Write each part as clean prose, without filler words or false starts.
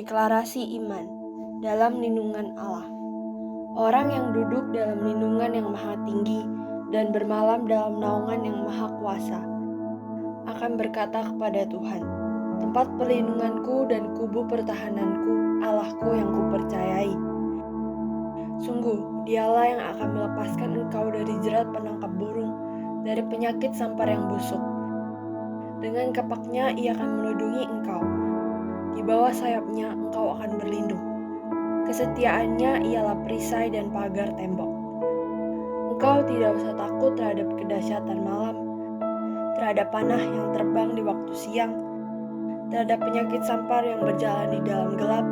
Deklarasi iman dalam lindungan Allah. Orang yang duduk dalam lindungan yang maha tinggi dan bermalam dalam naungan yang maha kuasa akan berkata kepada Tuhan, tempat perlindunganku dan kubu pertahananku, Allahku yang kupercayai. Sungguh, dialah yang akan melepaskan engkau dari jerat penangkap burung, dari penyakit sampar yang busuk. Dengan kapaknya ia akan melindungi engkau. Di bawah sayapnya engkau akan berlindung. Kesetiaannya ialah perisai dan pagar tembok. Engkau tidak usah takut terhadap kedahsyatan malam, terhadap panah yang terbang di waktu siang, terhadap penyakit sampar yang berjalan di dalam gelap,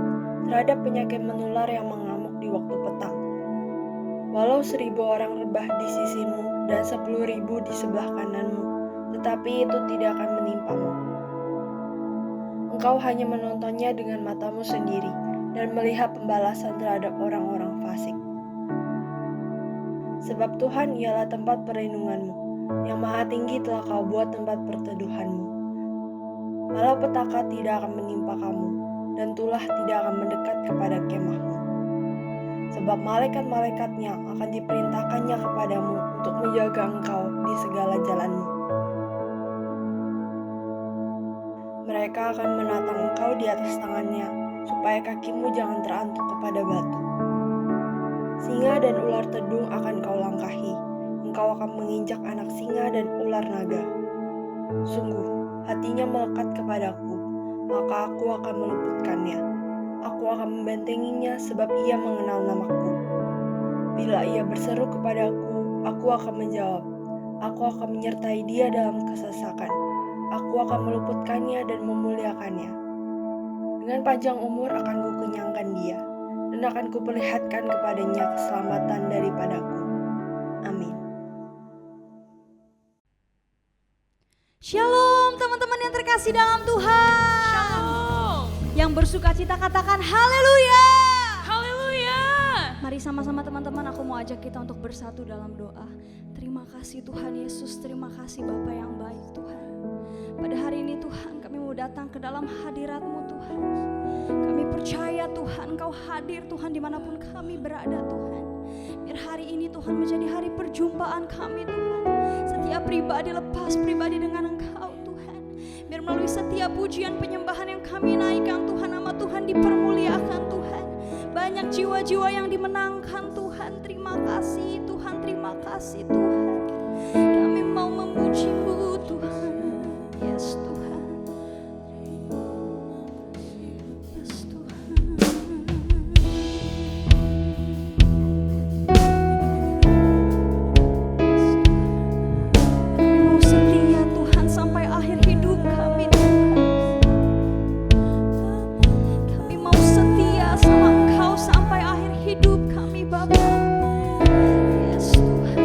terhadap penyakit menular yang mengamuk di waktu petang. Walau 1.000 orang rebah di sisimu dan 10.000 di sebelah kananmu, tetapi itu tidak akan menimpamu. Engkau hanya menontonnya dengan matamu sendiri dan melihat pembalasan terhadap orang-orang fasik. Sebab Tuhan ialah tempat perlindunganmu, yang maha tinggi telah kau buat tempat perteduhanmu. Malah petaka tidak akan menimpa kamu, dan tulah tidak akan mendekat kepada kemahmu. Sebab malaikat-malaikatnya akan diperintahkannya kepadamu untuk menjaga engkau di segala jalanmu. Mereka akan menatang engkau di atas tangannya, supaya kakimu jangan terantuk kepada batu. Singa dan ular tedung akan kau langkahi, engkau akan menginjak anak singa dan ular naga. Sungguh, hatinya melekat kepadaku, maka aku akan meluputkannya. Aku akan membentenginya sebab ia mengenal namaku. Bila ia berseru kepadaku, aku akan menjawab. Aku akan menyertai dia dalam kesesakan. Aku akan meluputkannya dan memuliakannya. Dengan panjang umur akan kukenyangkan dia, dan akan kuperlihatkan kepadanya keselamatan daripadaku. Amin. Shalom teman-teman yang terkasih dalam Tuhan. Shalom. Yang bersuka cita katakan haleluya. Haleluya. Mari sama-sama teman-teman, aku mau ajak kita untuk bersatu dalam doa. Terima kasih Tuhan Yesus, terima kasih Bapa yang baik Tuhan. Pada hari ini Tuhan, kami mau datang ke dalam hadirat-Mu Tuhan. Kami percaya Tuhan, Engkau hadir Tuhan dimanapun kami berada Tuhan. Biar hari ini Tuhan menjadi hari perjumpaan kami Tuhan. Setiap pribadi lepas pribadi dengan Engkau Tuhan. Biar melalui setiap pujian penyembahan yang kami naikkan Tuhan, nama Tuhan dipermuliakan Tuhan. Banyak jiwa-jiwa yang dimenangkan Tuhan. Terima kasih Tuhan, terima kasih Tuhan. Kami mau memuji-Mu Tuhan. Yes Tuhan. Yes Tuhan. Kami mau setia Tuhan sampai akhir hidup kami Tuhan. Kami mau setia sama Engkau sampai akhir hidup kami Bapa. Yes Tuhan.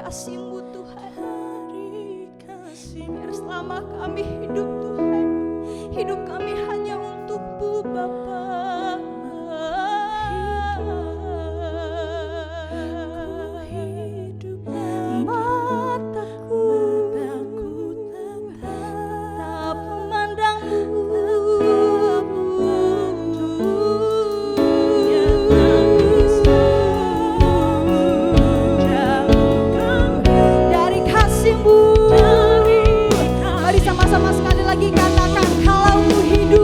kasih-Mu Tuhan. Biar selama kami hidup Tuhan, hidup kami hanya untuk-Mu Bapa. Mataku tetap memandang-Mu. Dari kasih-Mu, mari sama-sama sekali lagi katakan, kalau Ku hidup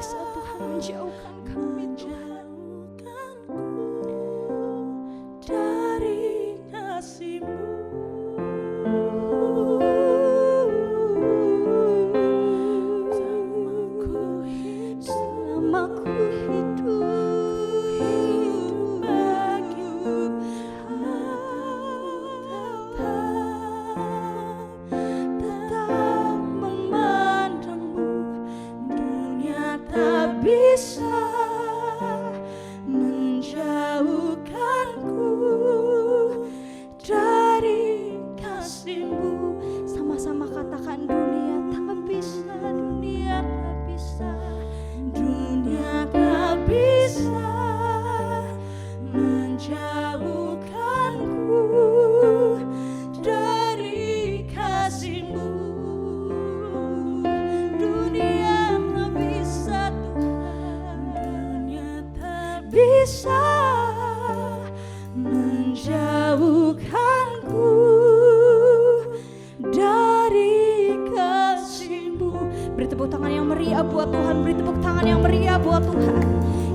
bisa Tuhan menjauhkan kami Tuhan dari kasih-Mu. selama ku hidup bagimu, tetap memandangmu. Dunia tak bisa menjauhkanku dari kasih-Mu. Sama-sama katakan, dunia tak bisa, dunia tak bisa, dunia tak bisa menjauhkanku dari kasih-Mu. Dunia tak bisa Tuhan, dunia tak bisa menjauhkanku dari kasih-Mu. Beri tepuk tangan yang meriah buat Tuhan, beri tepuk tangan yang meriah buat Tuhan.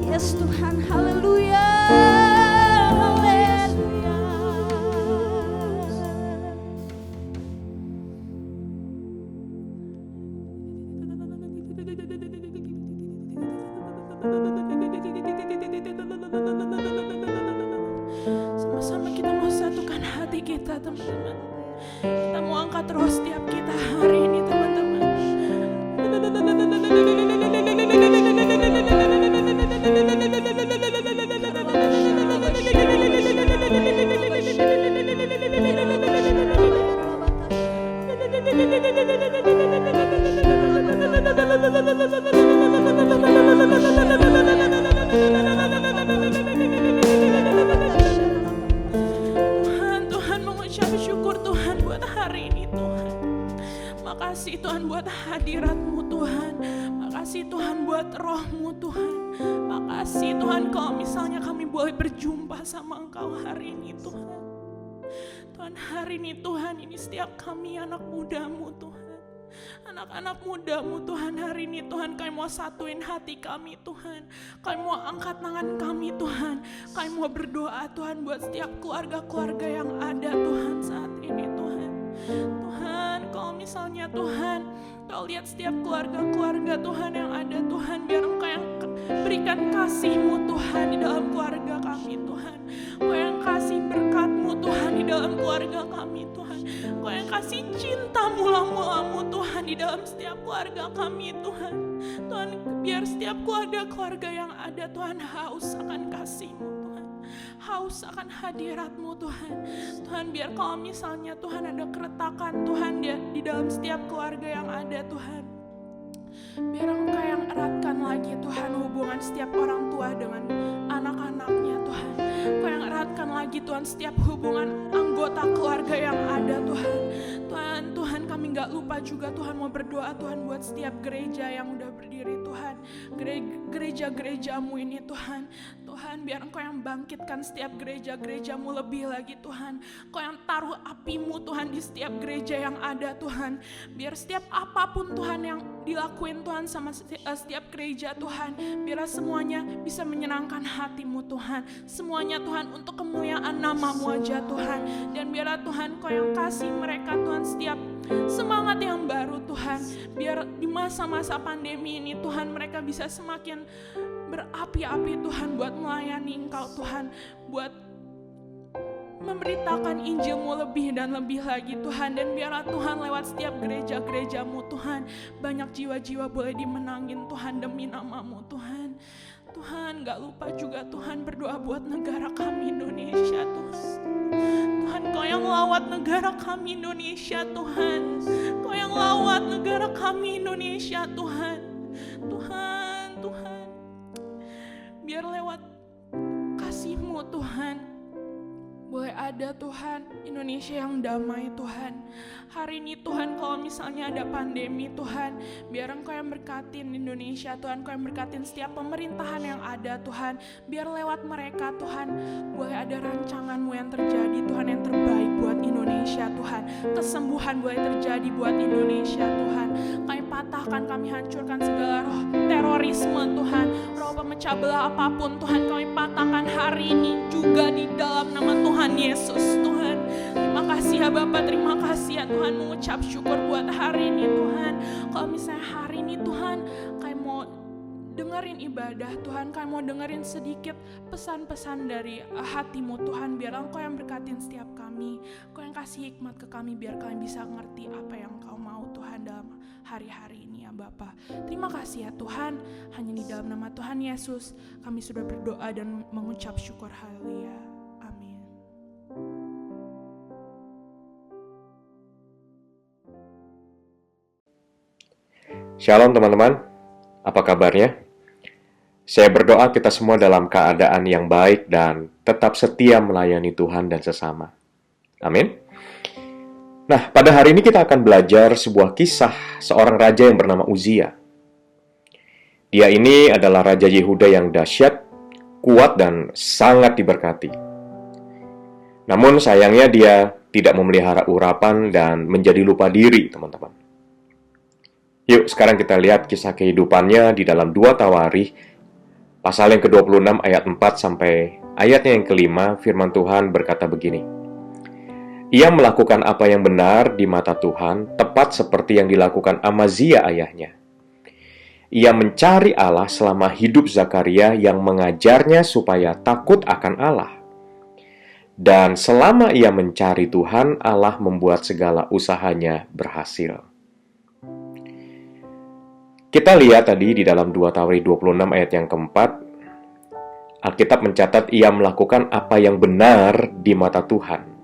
Yes Tuhan, haleluya, haleluya. Sama-sama kita mau satukan hati kita, teman-teman. Kita mau angkat roh setiap kita hari ini, teman-teman. Tuhan mengucap syukur Tuhan buat hari ini Tuhan. Makasih Tuhan buat hadirat-Mu Tuhan. Makasih Tuhan buat roh-Mu Tuhan. Makasih Tuhan kalau misalnya kami boleh berjumpa sama Engkau hari ini Tuhan. Tuhan hari ini Tuhan, ini setiap kami anak muda-Mu Tuhan. Anak-anak muda-Mu Tuhan, hari ini Tuhan kami mau satuin hati kami Tuhan. Kami mau angkat tangan kami Tuhan. Kami mau berdoa Tuhan buat setiap keluarga-keluarga yang ada Tuhan saat ini Tuhan. Tuhan kalau misalnya Tuhan Kau lihat setiap keluarga-keluarga Tuhan yang ada Tuhan, biar Engkau yang berikan kasih-Mu Tuhan di dalam keluarga kami Tuhan. Engkau yang kasih berkat-Mu Tuhan di dalam keluarga kami Tuhan. Engkau yang kasih cinta mula-mula-Mu Tuhan di dalam setiap keluarga kami Tuhan. Tuhan biar setiap keluarga-keluarga yang ada Tuhan haus akan kasih-Mu Tuhan, haus akan hadirat-Mu Tuhan. Tuhan biar kalau misalnya Tuhan ada keretakan Tuhan di dalam setiap keluarga yang ada Tuhan, biar Engkau yang eratkan lagi Tuhan hubungan setiap orang tua dengan anak-anaknya Tuhan. Engkau yang eratkan lagi Tuhan setiap hubungan anggota keluarga yang ada Tuhan. Tuhan kami gak lupa juga Tuhan mau berdoa Tuhan buat setiap gereja yang udah berdiri Tuhan. Gereja-gereja-Mu ini Tuhan. Tuhan biar Engkau yang bangkitkan setiap gereja-gereja-Mu lebih lagi Tuhan. Engkau yang taruh api-Mu Tuhan di setiap gereja yang ada Tuhan. Biar setiap apapun Tuhan yang dilakuin Tuhan sama setiap gereja Tuhan, biar semuanya bisa menyenangkan hati-Mu Tuhan. Semuanya Tuhan untuk kemuliaan nama-Mu aja Tuhan. Dan biarlah Tuhan Kau yang kasih mereka Tuhan setiap semangat yang baru Tuhan. Biar di masa-masa pandemi ini Tuhan mereka bisa semakin berapi-api Tuhan buat melayani Engkau Tuhan, buat memberitakan Injil-Mu lebih dan lebih lagi Tuhan. Dan biarlah Tuhan lewat setiap gereja-gereja-Mu Tuhan, banyak jiwa-jiwa boleh dimenangin Tuhan demi nama-Mu Tuhan. Tuhan gak lupa juga Tuhan berdoa buat negara kami Indonesia Tuhan. Tuhan Kau yang lawat negara kami Indonesia Tuhan. Kau yang lawat negara kami Indonesia Tuhan. Tuhan biar lewat kasih-Mu Tuhan boleh ada Tuhan Indonesia yang damai Tuhan. Hari ini Tuhan kalau misalnya ada pandemi Tuhan, biar Engkau yang berkatin Indonesia Tuhan. Engkau yang berkatin setiap pemerintahan yang ada Tuhan. Biar lewat mereka Tuhan boleh ada rancangan-Mu yang terjadi Tuhan, yang terbaik buat Indonesia Tuhan. Kesembuhan boleh terjadi buat Indonesia Tuhan. Kami patahkan, kami hancurkan segala roh terorisme Tuhan, roh pemecah belah apapun Tuhan, kami patahkan hari ini juga di dalam nama Tuhan Yesus. Tuhan, terima kasih ya Bapa, terima kasih ya Tuhan, mengucap syukur buat hari ini Tuhan. Kalau misalnya hari ini Tuhan, kami mau dengerin ibadah Tuhan, kami mau dengerin sedikit pesan-pesan dari hatimu Tuhan, biar Engkau yang berkatin setiap kami, Engkau yang kasih hikmat ke kami, biar kami bisa ngerti apa yang Engkau mau Tuhan dalam hari-hari ini ya Bapa. Terima kasih ya Tuhan, hanya di dalam nama Tuhan Yesus kami sudah berdoa dan mengucap syukur. Haleluya, amin. Shalom teman-teman, apa kabarnya? Saya berdoa kita semua dalam keadaan yang baik dan tetap setia melayani Tuhan dan sesama. Amin. Nah, pada hari ini kita akan belajar sebuah kisah seorang raja yang bernama Uzia. Dia ini adalah Raja Yehuda yang dahsyat, kuat, dan sangat diberkati. Namun sayangnya dia tidak memelihara urapan dan menjadi lupa diri, teman-teman. Yuk, sekarang kita lihat kisah kehidupannya di dalam 2 Tawarikh, pasal yang ke-26 ayat 4 sampai ayatnya yang ke-5, firman Tuhan berkata begini. Ia melakukan apa yang benar di mata Tuhan, tepat seperti yang dilakukan Amazia ayahnya. Ia mencari Allah selama hidup Zakaria yang mengajarnya supaya takut akan Allah. Dan selama ia mencari Tuhan, Allah membuat segala usahanya berhasil. Kita lihat tadi di dalam 2 Tawarikh 26 ayat yang keempat, Alkitab mencatat ia melakukan apa yang benar di mata Tuhan.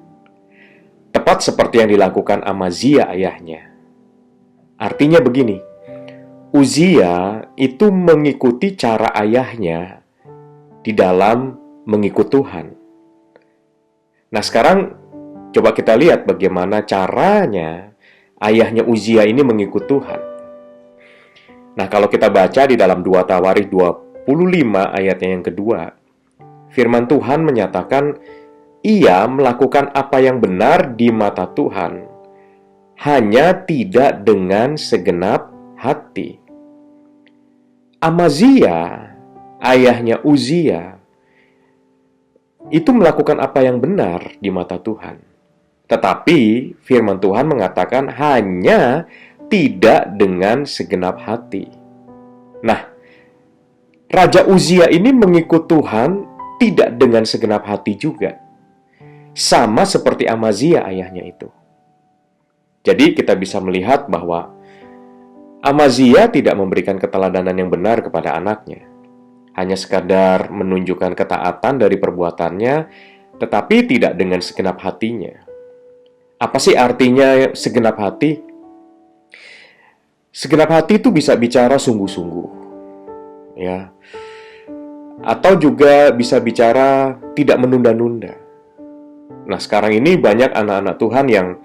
Tepat seperti yang dilakukan Amazia ayahnya. Artinya begini, Uzia itu mengikuti cara ayahnya di dalam mengikut Tuhan. Nah sekarang coba kita lihat bagaimana caranya ayahnya Uzia ini mengikut Tuhan. Nah, kalau kita baca di dalam 2 Tawarikh 25 ayatnya yang kedua, firman Tuhan menyatakan, ia melakukan apa yang benar di mata Tuhan, hanya tidak dengan segenap hati. Amazia, ayahnya Uzia, itu melakukan apa yang benar di mata Tuhan. Tetapi firman Tuhan mengatakan hanya tidak dengan segenap hati. Nah, Raja Uzia ini mengikut Tuhan tidak dengan segenap hati juga. Sama seperti Amazia ayahnya itu. Jadi kita bisa melihat bahwa Amazia tidak memberikan keteladanan yang benar kepada anaknya. Hanya sekadar menunjukkan ketaatan dari perbuatannya, tetapi tidak dengan segenap hatinya. Apa sih artinya segenap hati? Segenap hati itu bisa bicara sungguh-sungguh, ya, atau juga bisa bicara tidak menunda-nunda. Nah, sekarang ini banyak anak-anak Tuhan yang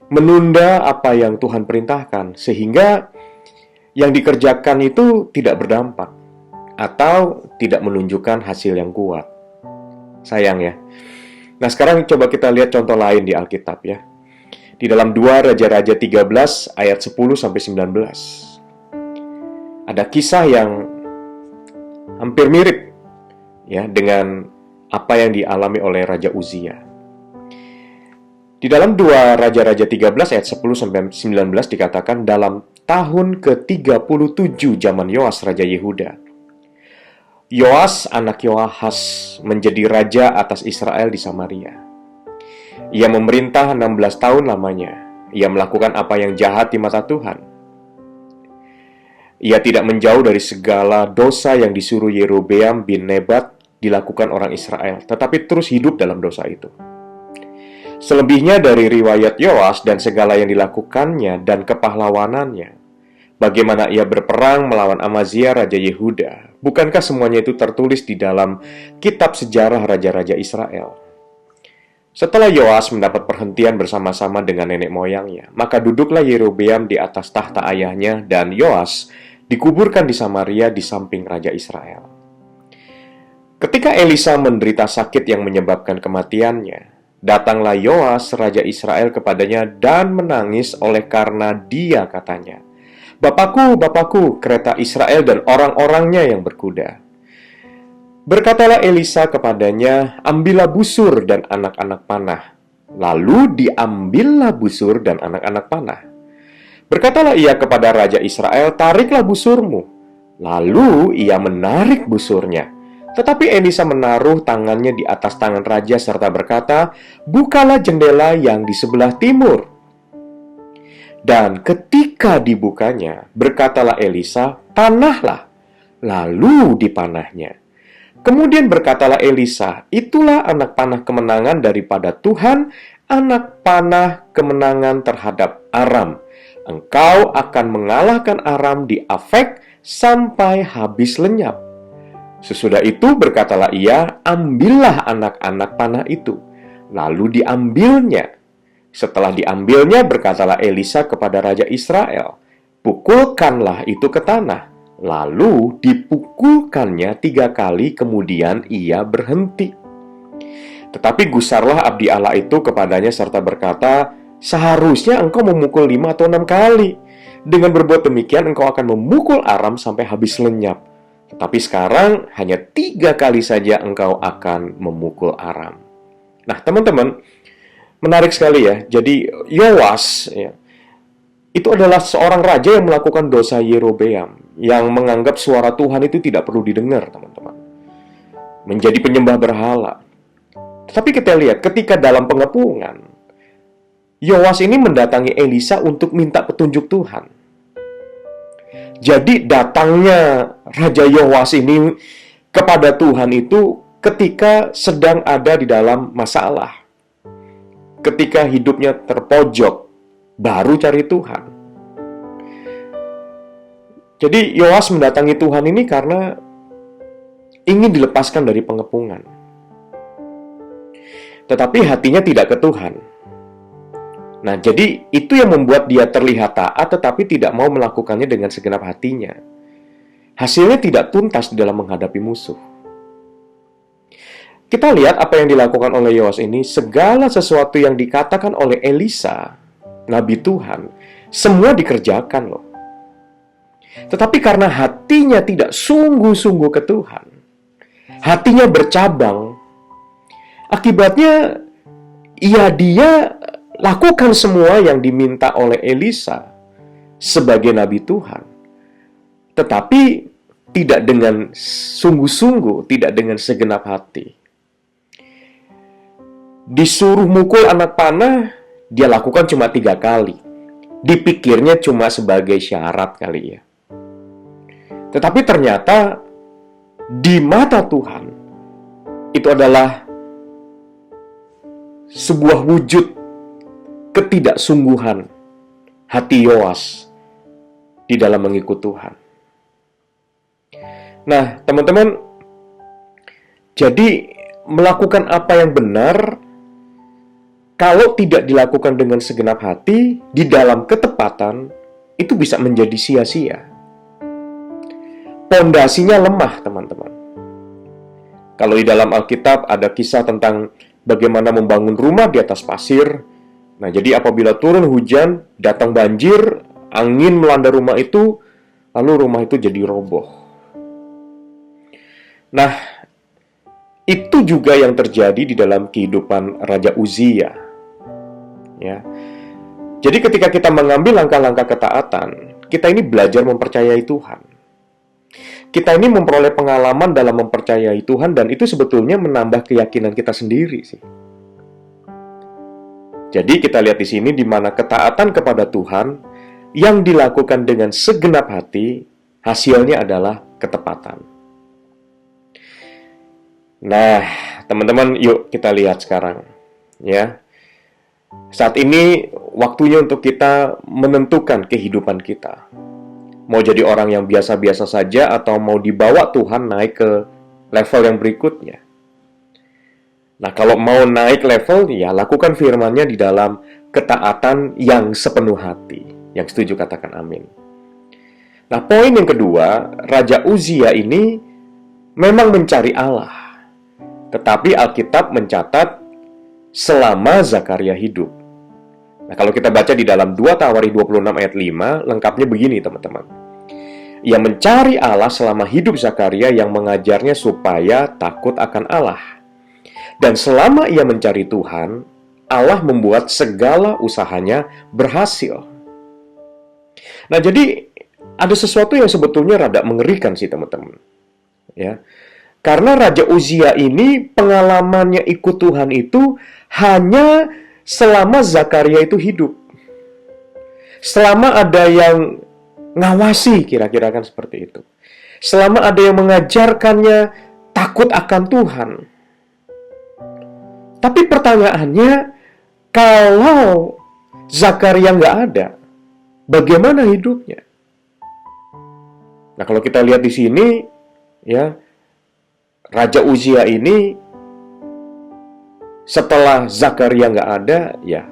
menunda apa yang Tuhan perintahkan, sehingga yang dikerjakan itu tidak berdampak atau tidak menunjukkan hasil yang kuat. Sayang ya. Nah, sekarang coba kita lihat contoh lain di Alkitab ya. Di dalam 2 Raja-Raja 13 ayat 10 sampai 19. Ada kisah yang hampir mirip ya dengan apa yang dialami oleh Raja Uzia. Di dalam 2 Raja-Raja 13 ayat 10 sampai 19 dikatakan dalam tahun ke-37 zaman Yoas Raja Yehuda. Yoas anak Yoahas menjadi raja atas Israel di Samaria. Ia memerintah 16 tahun lamanya. Ia melakukan apa yang jahat di mata Tuhan. Ia tidak menjauh dari segala dosa yang disuruh Yerobeam bin Nebat dilakukan orang Israel, tetapi terus hidup dalam dosa itu. Selebihnya dari riwayat Yoas dan segala yang dilakukannya dan kepahlawanannya, bagaimana ia berperang melawan Amazia Raja Yehuda, bukankah semuanya itu tertulis di dalam kitab sejarah Raja-Raja Israel? Setelah Yoas mendapat perhentian bersama-sama dengan nenek moyangnya, maka duduklah Yerobeam di atas tahta ayahnya dan Yoas dikuburkan di Samaria di samping Raja Israel. Ketika Elisa menderita sakit yang menyebabkan kematiannya, datanglah Yoas Raja Israel kepadanya dan menangis oleh karena dia katanya, Bapakku, Bapakku, kereta Israel dan orang-orangnya yang berkuda. Berkatalah Elisa kepadanya, ambillah busur dan anak-anak panah. Lalu diambillah busur dan anak-anak panah. Berkatalah ia kepada Raja Israel, tariklah busurmu. Lalu ia menarik busurnya. Tetapi Elisa menaruh tangannya di atas tangan raja serta berkata, bukalah jendela yang di sebelah timur. Dan ketika dibukanya, berkatalah Elisa, panahlah. Lalu dipanahnya. Kemudian berkatalah Elisa, itulah anak panah kemenangan daripada Tuhan, anak panah kemenangan terhadap Aram. Engkau akan mengalahkan Aram di Afek sampai habis lenyap. Sesudah itu berkatalah ia, ambillah anak-anak panah itu. Lalu diambilnya. Setelah diambilnya berkatalah Elisa kepada Raja Israel, pukulkanlah itu ke tanah. Lalu dipukulkannya 3 kali, kemudian ia berhenti. Tetapi gusarlah abdi Allah itu kepadanya serta berkata, seharusnya engkau memukul 5 atau 6 kali. Dengan berbuat demikian engkau akan memukul Aram sampai habis lenyap. Tetapi sekarang hanya 3 kali saja engkau akan memukul Aram. Nah teman-teman, menarik sekali ya. Jadi Yoas ya, itu adalah seorang raja yang melakukan dosa Yerobeam, yang menganggap suara Tuhan itu tidak perlu didengar, teman-teman. Menjadi penyembah berhala. Tetapi kita lihat, ketika dalam pengepungan, Yoas ini mendatangi Elisa untuk minta petunjuk Tuhan. Jadi datangnya Raja Yoas ini kepada Tuhan itu ketika sedang ada di dalam masalah. Ketika hidupnya terpojok, baru cari Tuhan. Jadi Yoas mendatangi Tuhan ini karena ingin dilepaskan dari pengepungan. Tetapi hatinya tidak ke Tuhan. Nah, jadi itu yang membuat dia terlihat taat tetapi tidak mau melakukannya dengan segenap hatinya. Hasilnya tidak tuntas dalam menghadapi musuh. Kita lihat apa yang dilakukan oleh Yoas ini, segala sesuatu yang dikatakan oleh Elisa, Nabi Tuhan, semua dikerjakan loh. Tetapi karena hatinya tidak sungguh-sungguh ke Tuhan, hatinya bercabang, akibatnya dia lakukan semua yang diminta oleh Elisa sebagai Nabi Tuhan. Tetapi tidak dengan sungguh-sungguh, tidak dengan segenap hati. Disuruh mukul anak panah, dia lakukan cuma 3 kali. Dipikirnya cuma sebagai syarat kali ya. Tetapi ternyata di mata Tuhan itu adalah sebuah wujud ketidaksungguhan hati Yoas di dalam mengikut Tuhan. Nah, teman-teman, jadi melakukan apa yang benar kalau tidak dilakukan dengan segenap hati di dalam ketepatan, itu bisa menjadi sia-sia. Pondasinya lemah, teman-teman. Kalau di dalam Alkitab ada kisah tentang bagaimana membangun rumah di atas pasir. Nah, jadi apabila turun hujan, datang banjir, angin melanda rumah itu, lalu rumah itu jadi roboh. Nah, itu juga yang terjadi di dalam kehidupan Raja Uzia. Ya. Jadi ketika kita mengambil langkah-langkah ketaatan, kita ini belajar mempercayai Tuhan. Kita ini memperoleh pengalaman dalam mempercayai Tuhan, dan itu sebetulnya menambah keyakinan kita sendiri sih. Jadi kita lihat di sini di mana ketaatan kepada Tuhan yang dilakukan dengan segenap hati, hasilnya adalah ketepatan. Nah, teman-teman, yuk kita lihat sekarang, ya. Saat ini waktunya untuk kita menentukan kehidupan kita. Mau jadi orang yang biasa-biasa saja atau mau dibawa Tuhan naik ke level yang berikutnya. Nah, kalau mau naik level, ya lakukan firman-Nya di dalam ketaatan yang sepenuh hati. Yang setuju katakan amin. Nah, poin yang kedua, Raja Uzia ini memang mencari Allah. Tetapi Alkitab mencatat selama Zakaria hidup. Nah, kalau kita baca di dalam 2 Tawari 26 ayat 5, lengkapnya begini teman-teman. Ia mencari Allah selama hidup Zakaria yang mengajarnya supaya takut akan Allah. Dan selama ia mencari Tuhan, Allah membuat segala usahanya berhasil. Nah, jadi ada sesuatu yang sebetulnya rada mengerikan sih teman-teman. Ya. Karena Raja Uzia ini pengalamannya ikut Tuhan itu hanya selama Zakaria itu hidup. Selama ada yang ngawasi, kira-kira kan seperti itu. Selama ada yang mengajarkannya takut akan Tuhan. Tapi pertanyaannya, kalau Zakaria nggak ada, bagaimana hidupnya? Nah, kalau kita lihat di sini, ya, Raja Uzia ini setelah Zakaria nggak ada, ya,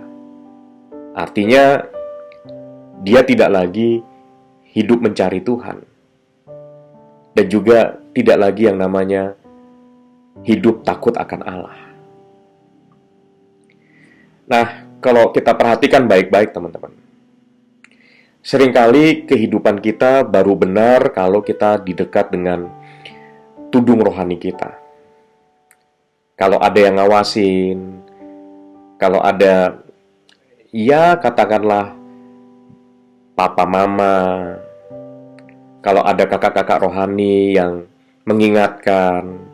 artinya dia tidak lagi hidup mencari Tuhan. Dan juga tidak lagi yang namanya hidup takut akan Allah. Nah, kalau kita perhatikan baik-baik teman-teman, seringkali kehidupan kita baru benar kalau kita didekat dengan tudung rohani kita. Kalau ada yang ngawasin, kalau ada, ya katakanlah papa mama, kalau ada kakak-kakak rohani yang mengingatkan,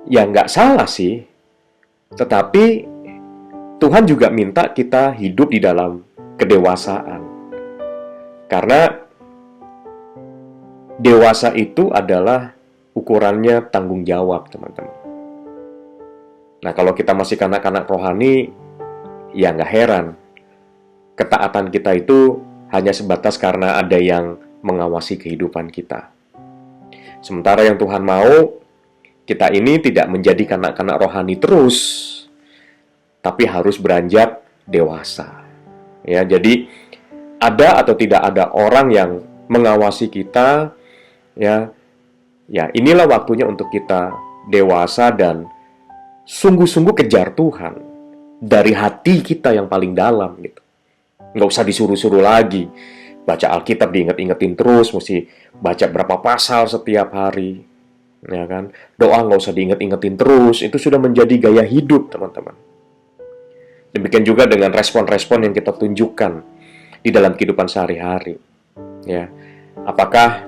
ya nggak salah sih. Tetapi Tuhan juga minta kita hidup di dalam kedewasaan. Karena dewasa itu adalah ukurannya tanggung jawab, teman-teman. Nah, kalau kita masih kanak-kanak rohani, ya nggak heran. Ketaatan kita itu hanya sebatas karena ada yang mengawasi kehidupan kita. Sementara yang Tuhan mau, kita ini tidak menjadi kanak-kanak rohani terus, tapi harus beranjak dewasa. Ya, jadi ada atau tidak ada orang yang mengawasi kita, ya inilah waktunya untuk kita dewasa dan sungguh-sungguh kejar Tuhan dari hati kita yang paling dalam gitu. Nggak usah disuruh-suruh lagi baca Alkitab, diinget-ingetin terus, mesti baca berapa pasal setiap hari, ya kan? Doa nggak usah diinget-ingetin terus, itu sudah menjadi gaya hidup teman-teman. Demikian juga dengan respon-respon yang kita tunjukkan di dalam kehidupan sehari-hari. Ya, apakah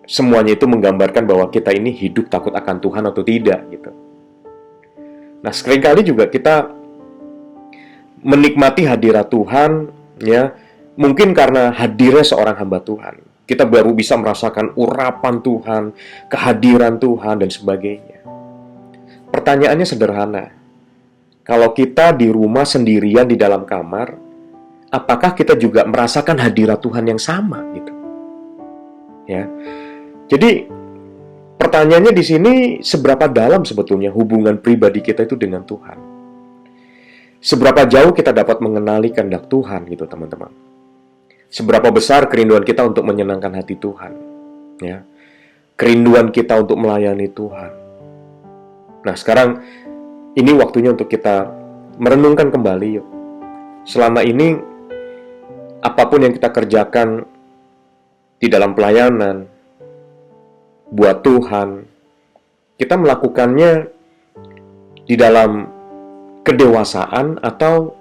semuanya itu menggambarkan bahwa kita ini hidup takut akan Tuhan atau tidak gitu. Nah, seringkali juga kita menikmati hadirat Tuhan, ya, mungkin karena hadirnya seorang hamba Tuhan. Kita baru bisa merasakan urapan Tuhan, kehadiran Tuhan, dan sebagainya. Pertanyaannya sederhana. Kalau kita di rumah sendirian di dalam kamar, apakah kita juga merasakan hadirat Tuhan yang sama gitu? Ya. Jadi pertanyaannya di sini, seberapa dalam sebetulnya hubungan pribadi kita itu dengan Tuhan? Seberapa jauh kita dapat mengenali kehendak Tuhan gitu, teman-teman? Seberapa besar kerinduan kita untuk menyenangkan hati Tuhan? Ya. Kerinduan kita untuk melayani Tuhan. Nah, sekarang ini waktunya untuk kita merenungkan kembali yuk. Selama ini apapun yang kita kerjakan di dalam pelayanan buat Tuhan, kita melakukannya di dalam kedewasaan atau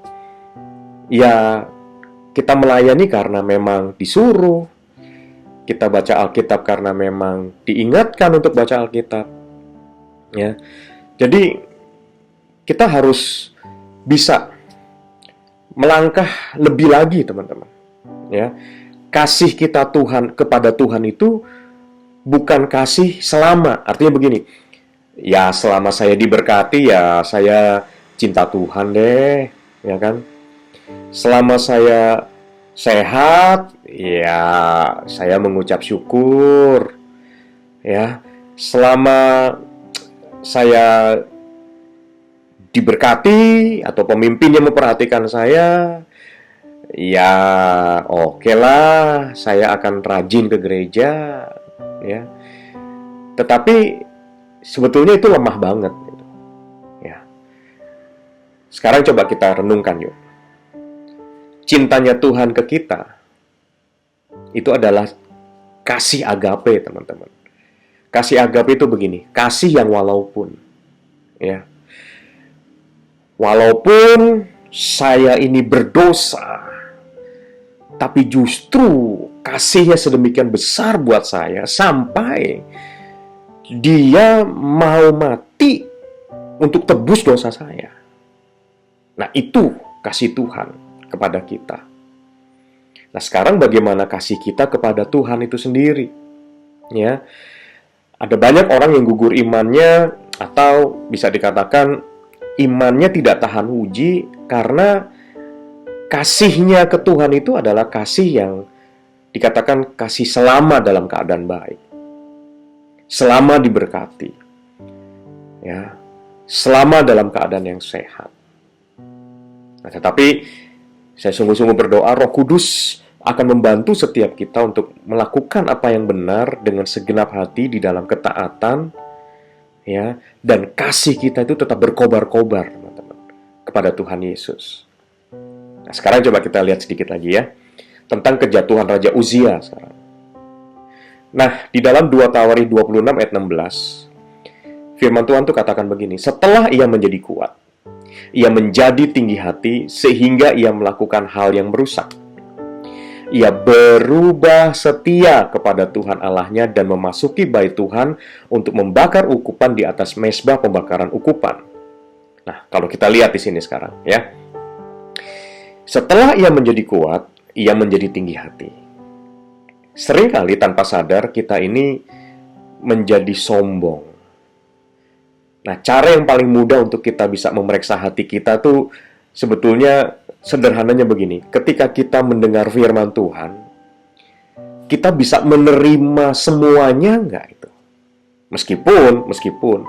ya kita melayani karena memang disuruh, kita baca Alkitab karena memang diingatkan untuk baca Alkitab. Ya. Jadi kita harus bisa melangkah lebih lagi, teman-teman. Ya. Kasih kita Tuhan kepada Tuhan itu bukan kasih selama. Artinya begini, ya selama saya diberkati ya saya cinta Tuhan deh, ya kan? Selama saya sehat, ya saya mengucap syukur. Ya, selama saya diberkati atau pemimpin yang memperhatikan saya, ya oke lah, saya akan rajin ke gereja, ya. Tetapi sebetulnya itu lemah banget. Sekarang coba kita renungkan yuk. Cintanya Tuhan ke kita itu adalah kasih agape, teman-teman. Kasih agape itu begini, kasih yang walaupun, ya. Walaupun saya ini berdosa, tapi justru kasihnya sedemikian besar buat saya sampai dia mau mati untuk tebus dosa saya. Nah, itu kasih Tuhan kepada kita. Nah, sekarang bagaimana kasih kita kepada Tuhan itu sendiri? Ya. Ada banyak orang yang gugur imannya, atau bisa dikatakan imannya tidak tahan uji karena kasihnya ke Tuhan itu adalah kasih yang dikatakan kasih selama dalam keadaan baik. Selama diberkati. Ya. Selama dalam keadaan yang sehat. Nah, tetapi saya sungguh-sungguh berdoa Roh Kudus akan membantu setiap kita untuk melakukan apa yang benar dengan segenap hati di dalam ketaatan, ya, dan kasih kita itu tetap berkobar-kobar, teman-teman, kepada Tuhan Yesus. Nah, sekarang coba kita lihat sedikit lagi ya tentang kejatuhan Raja Uzia sekarang. Nah, di dalam 2 Tawarikh 26 ayat 16, firman Tuhan tuh katakan begini, setelah ia menjadi kuat, ia menjadi tinggi hati sehingga ia melakukan hal yang merusak. Ia berubah setia kepada Tuhan Allahnya dan memasuki bait Tuhan untuk membakar ukupan di atas mezbah pembakaran ukupan. Nah, kalau kita lihat di sini sekarang, ya. Setelah ia menjadi kuat, ia menjadi tinggi hati. Seringkali tanpa sadar kita ini menjadi sombong. Nah, cara yang paling mudah untuk kita bisa memeriksa hati kita tuh sebetulnya sederhananya begini. Ketika kita mendengar firman Tuhan, kita bisa menerima semuanya enggak itu? Meskipun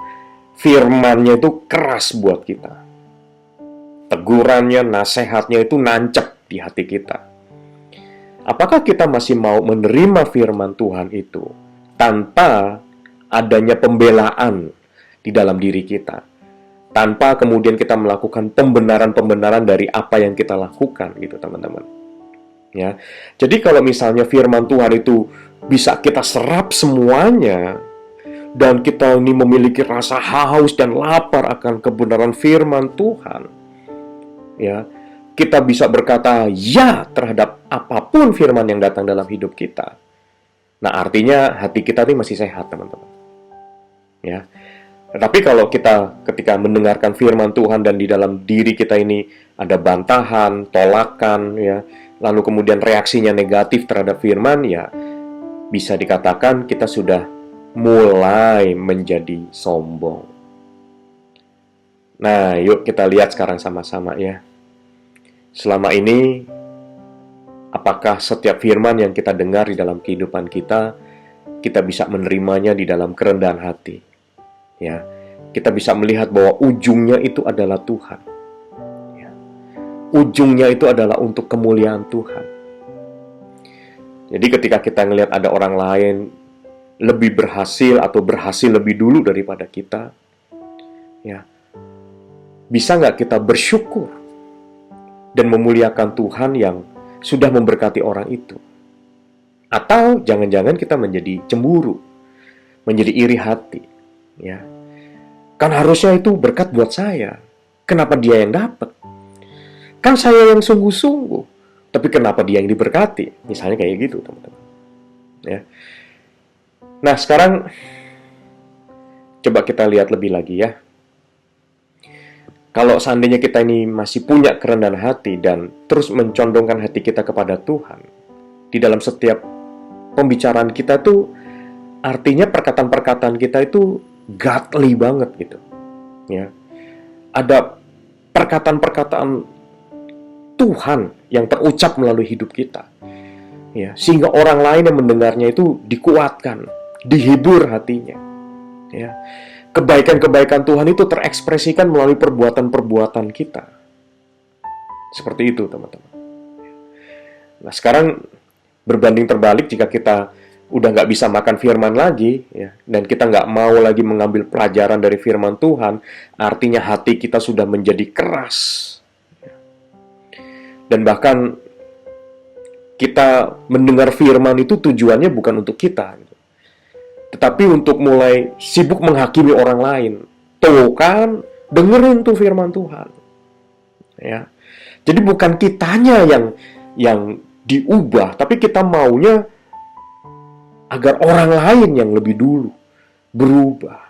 firman-nya itu keras buat kita. Tegurannya, nasihatnya itu nancep di hati kita. Apakah kita masih mau menerima firman Tuhan itu tanpa adanya pembelaan di dalam diri kita, tanpa kemudian kita melakukan pembenaran-pembenaran dari apa yang kita lakukan, gitu teman-teman. Ya, jadi kalau misalnya firman Tuhan itu bisa kita serap semuanya, dan kita ini memiliki rasa haus dan lapar akan kebenaran firman Tuhan, ya, kita bisa berkata ya terhadap apapun firman yang datang dalam hidup kita. Nah, artinya hati kita ini masih sehat, teman-teman. Ya. Tapi kalau kita ketika mendengarkan firman Tuhan dan di dalam diri kita ini ada bantahan, tolakan, ya, lalu kemudian reaksinya negatif terhadap firman, ya, bisa dikatakan kita sudah mulai menjadi sombong. Nah, yuk kita lihat sekarang sama-sama ya. Selama ini, apakah setiap firman yang kita dengar di dalam kehidupan kita bisa menerimanya di dalam kerendahan hati? Ya, kita bisa melihat bahwa ujungnya itu adalah Tuhan. Ya. Ujungnya itu adalah untuk kemuliaan Tuhan. Jadi ketika kita ngelihat ada orang lain lebih berhasil atau berhasil lebih dulu daripada kita, ya, bisa nggak kita bersyukur dan memuliakan Tuhan yang sudah memberkati orang itu? Atau jangan-jangan kita menjadi cemburu, menjadi iri hati, ya. Kan harusnya itu berkat buat saya. Kenapa dia yang dapat? Kan saya yang sungguh-sungguh, tapi kenapa dia yang diberkati? Misalnya kayak gitu, teman-teman. Ya. Nah, sekarang coba kita lihat lebih lagi ya. Kalau seandainya kita ini masih punya kerendahan hati dan terus mencondongkan hati kita kepada Tuhan, di dalam setiap pembicaraan kita tuh, artinya perkataan-perkataan kita itu godly banget gitu. Ya. Ada perkataan-perkataan Tuhan yang terucap melalui hidup kita. Ya, sehingga orang lain yang mendengarnya itu dikuatkan, dihibur hatinya. Ya. Kebaikan-kebaikan Tuhan itu terekspresikan melalui perbuatan-perbuatan kita. Seperti itu, teman-teman. Nah, sekarang berbanding terbalik jika kita udah nggak bisa makan firman lagi, ya, dan kita nggak mau lagi mengambil pelajaran dari firman Tuhan, artinya hati kita sudah menjadi keras. Dan bahkan kita mendengar firman itu tujuannya bukan untuk kita, tetapi untuk mulai sibuk menghakimi orang lain. Tuh kan, dengerin tuh firman Tuhan. Ya. Jadi bukan kitanya yang diubah, tapi kita maunya agar orang lain yang lebih dulu berubah,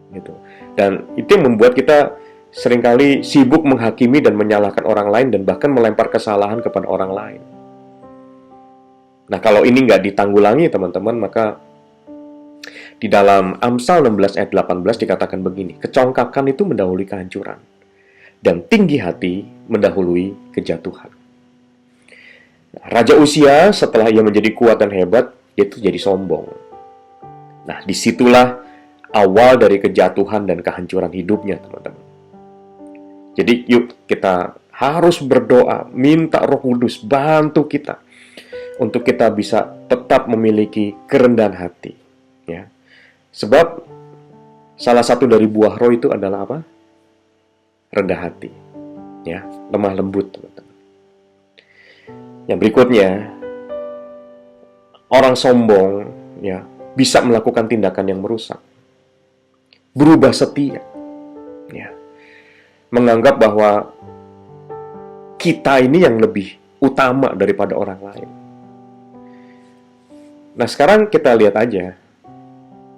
gitu. Dan itu yang membuat kita seringkali sibuk menghakimi dan menyalahkan orang lain dan bahkan melempar kesalahan kepada orang lain. Nah, kalau ini nggak ditanggulangi, teman-teman, maka di dalam Amsal 16 ayat 18 dikatakan begini, kecongkakan itu mendahului kehancuran, dan tinggi hati mendahului kejatuhan. Nah, Raja Uzia setelah ia menjadi kuat dan hebat, itu jadi sombong. Nah, disitulah awal dari kejatuhan dan kehancuran hidupnya, teman-teman. Jadi yuk kita harus berdoa, minta Roh Kudus bantu kita untuk kita bisa tetap memiliki kerendahan hati, ya. Sebab salah satu dari buah roh itu adalah apa? Rendah hati, ya, lemah lembut, teman-teman. Yang berikutnya, orang sombong, ya, bisa melakukan tindakan yang merusak. Berubah setia, ya. Menganggap bahwa kita ini yang lebih utama daripada orang lain. Nah, sekarang kita lihat aja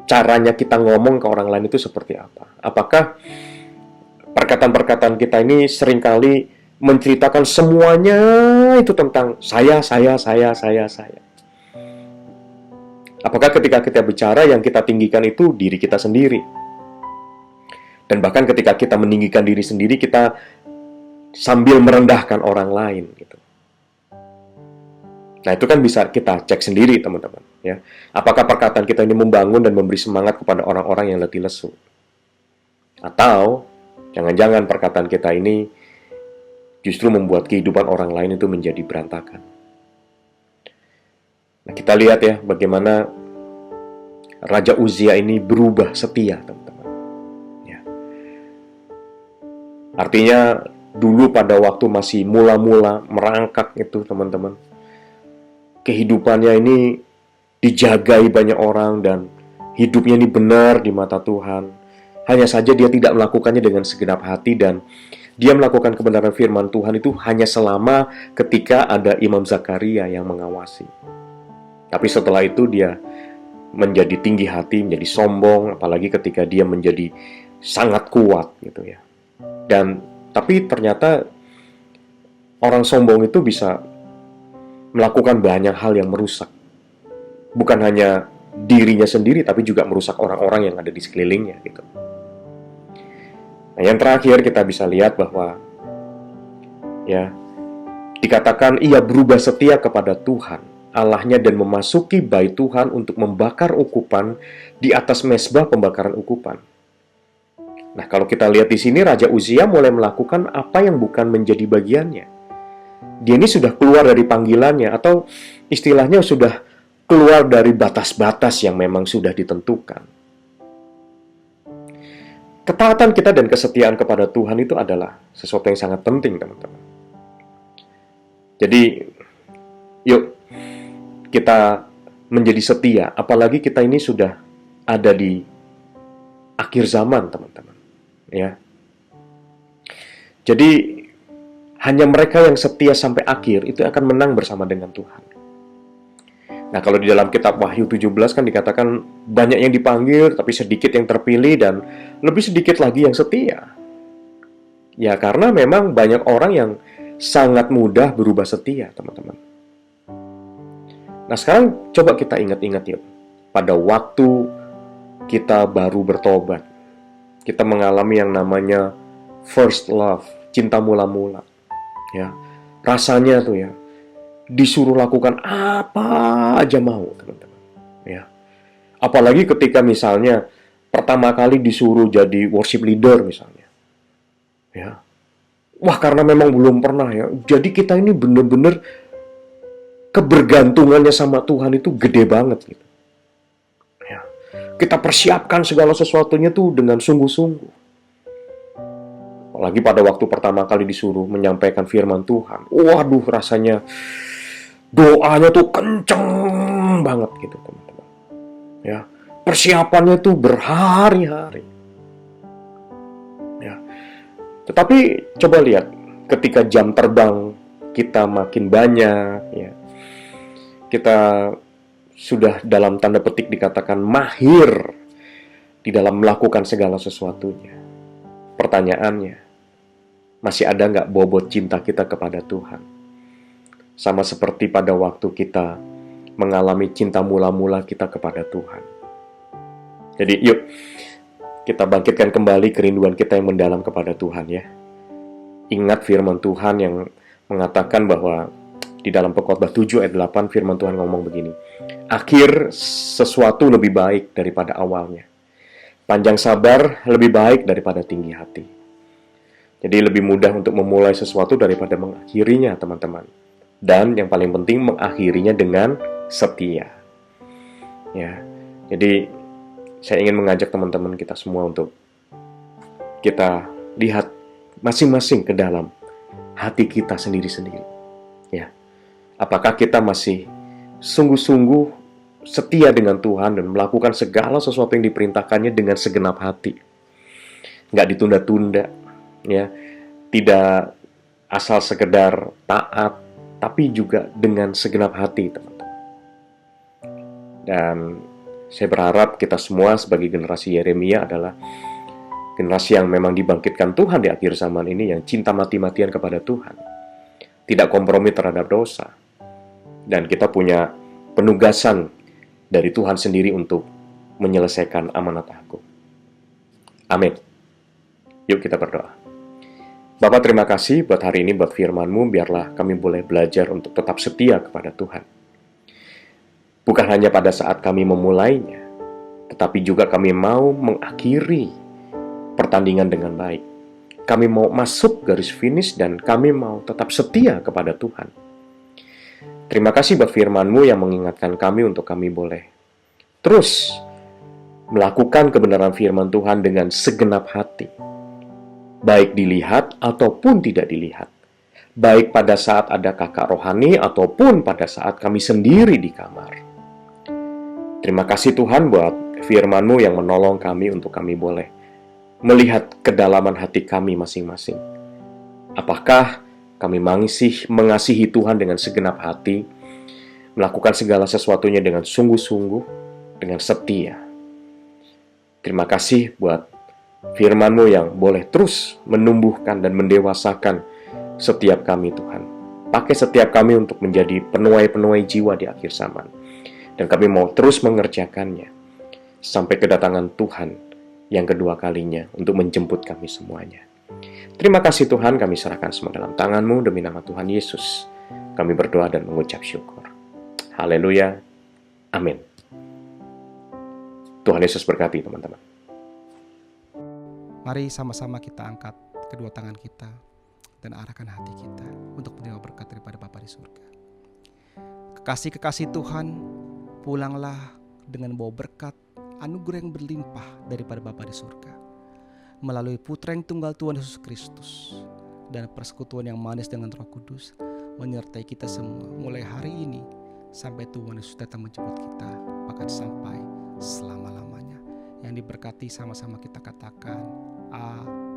caranya kita ngomong ke orang lain itu seperti apa. Apakah perkataan-perkataan kita ini seringkali menceritakan semuanya itu tentang saya. Apakah ketika kita bicara yang kita tinggikan itu diri kita sendiri? Dan bahkan ketika kita meninggikan diri sendiri, kita sambil merendahkan orang lain, gitu. Nah, itu kan bisa kita cek sendiri, teman-teman, ya. Apakah perkataan kita ini membangun dan memberi semangat kepada orang-orang yang letih lesu? Atau jangan-jangan perkataan kita ini justru membuat kehidupan orang lain itu menjadi berantakan. Nah, kita lihat ya bagaimana Raja Uzia ini berubah setia, teman-teman. Ya. Artinya dulu pada waktu masih mula-mula merangkak itu, teman-teman, kehidupannya ini dijagai banyak orang dan hidupnya ini benar di mata Tuhan. Hanya saja dia tidak melakukannya dengan segenap hati dan dia melakukan kebenaran firman Tuhan itu hanya selama ketika ada Imam Zakaria yang mengawasi. Tapi setelah itu dia menjadi tinggi hati, menjadi sombong, apalagi ketika dia menjadi sangat kuat, gitu ya. Tapi ternyata orang sombong itu bisa melakukan banyak hal yang merusak. Bukan hanya dirinya sendiri, tapi juga merusak orang-orang yang ada di sekelilingnya, gitu. Nah, yang terakhir kita bisa lihat bahwa ya, dikatakan ia berubah setia kepada Tuhan Allahnya dan memasuki bait Tuhan untuk membakar ukupan di atas mezbah pembakaran ukupan. Nah, kalau kita lihat di sini, Raja Uzia mulai melakukan apa yang bukan menjadi bagiannya. Dia ini sudah keluar dari panggilannya, atau istilahnya sudah keluar dari batas-batas yang memang sudah ditentukan. Ketaatan kita dan kesetiaan kepada Tuhan itu adalah sesuatu yang sangat penting, teman-teman. Jadi, yuk kita menjadi setia, apalagi kita ini sudah ada di akhir zaman, teman-teman. Ya. Jadi, hanya mereka yang setia sampai akhir itu akan menang bersama dengan Tuhan. Nah, kalau di dalam kitab Wahyu 17 kan dikatakan banyak yang dipanggil, tapi sedikit yang terpilih dan lebih sedikit lagi yang setia. Ya, karena memang banyak orang yang sangat mudah berubah setia, teman-teman. Nah, sekarang coba kita ingat-ingat yuk. Pada waktu kita baru bertobat, kita mengalami yang namanya first love, cinta mula-mula. Ya, rasanya tuh ya, disuruh lakukan apa aja mau, teman-teman. Ya. Apalagi ketika misalnya pertama kali disuruh jadi worship leader misalnya. Ya. Wah, karena memang belum pernah ya. Jadi kita ini benar-benar kebergantungannya sama Tuhan itu gede banget gitu. Ya. Kita persiapkan segala sesuatunya tuh dengan sungguh-sungguh. Apalagi pada waktu pertama kali disuruh menyampaikan firman Tuhan. Waduh, rasanya doanya tuh kenceng banget gitu, teman-teman. Ya, persiapannya tuh berhari-hari. Ya. Tetapi coba lihat, ketika jam terbang kita makin banyak, ya, kita sudah dalam tanda petik dikatakan mahir di dalam melakukan segala sesuatunya. Pertanyaannya, masih ada nggak bobot cinta kita kepada Tuhan? Sama seperti pada waktu kita mengalami cinta mula-mula kita kepada Tuhan. Jadi yuk, kita bangkitkan kembali kerinduan kita yang mendalam kepada Tuhan ya. Ingat firman Tuhan yang mengatakan bahwa di dalam Pengkhotbah 7 ayat 8 firman Tuhan ngomong begini. Akhir sesuatu lebih baik daripada awalnya. Panjang sabar lebih baik daripada tinggi hati. Jadi lebih mudah untuk memulai sesuatu daripada mengakhirinya, teman-teman. Dan yang paling penting mengakhirinya dengan setia. Ya. Jadi saya ingin mengajak teman-teman kita semua untuk kita lihat masing-masing ke dalam hati kita sendiri-sendiri. Ya. Apakah kita masih sungguh-sungguh setia dengan Tuhan dan melakukan segala sesuatu yang diperintahkannya dengan segenap hati? Nggak ditunda-tunda, ya. Tidak asal sekedar taat, tapi juga dengan segenap hati, teman-teman. Dan saya berharap kita semua sebagai generasi Yeremia adalah generasi yang memang dibangkitkan Tuhan di akhir zaman ini, yang cinta mati-matian kepada Tuhan, tidak kompromi terhadap dosa. Dan kita punya penugasan dari Tuhan sendiri untuk menyelesaikan amanat agung. Amin. Yuk kita berdoa. Bapak, terima kasih buat hari ini, buat firman-Mu. Biarlah kami boleh belajar untuk tetap setia kepada Tuhan. Bukan hanya pada saat kami memulainya, tetapi juga kami mau mengakhiri pertandingan dengan baik. Kami mau masuk garis finish dan kami mau tetap setia kepada Tuhan. Terima kasih buat firman-Mu yang mengingatkan kami untuk kami boleh terus melakukan kebenaran firman Tuhan dengan segenap hati. Baik dilihat ataupun tidak dilihat. Baik pada saat ada kakak rohani ataupun pada saat kami sendiri di kamar. Terima kasih Tuhan buat firman-Mu yang menolong kami untuk kami boleh melihat kedalaman hati kami masing-masing. Apakah kami mengasihi Tuhan dengan segenap hati, melakukan segala sesuatunya dengan sungguh-sungguh, dengan setia. Terima kasih buat firman-Mu yang boleh terus menumbuhkan dan mendewasakan setiap kami, Tuhan. Pakai setiap kami untuk menjadi penuai-penuai jiwa di akhir zaman. Dan kami mau terus mengerjakannya sampai kedatangan Tuhan yang kedua kalinya untuk menjemput kami semuanya. Terima kasih Tuhan, kami serahkan semua dalam tangan-Mu demi nama Tuhan Yesus. Kami berdoa dan mengucap syukur. Haleluya. Amin. Tuhan Yesus berkati teman-teman. Mari sama-sama kita angkat kedua tangan kita dan arahkan hati kita untuk menerima berkat daripada Bapa di surga. Kekasih-kekasih Tuhan, pulanglah dengan bawa berkat anugerah yang berlimpah daripada Bapa di surga. Melalui Putra yang tunggal Tuhan Yesus Kristus dan persekutuan yang manis dengan Roh Kudus menyertai kita semua mulai hari ini sampai Tuhan Yesus datang menjemput kita, bahkan sampai selama-lamanya. Yang diberkati sama-sama kita katakan amin.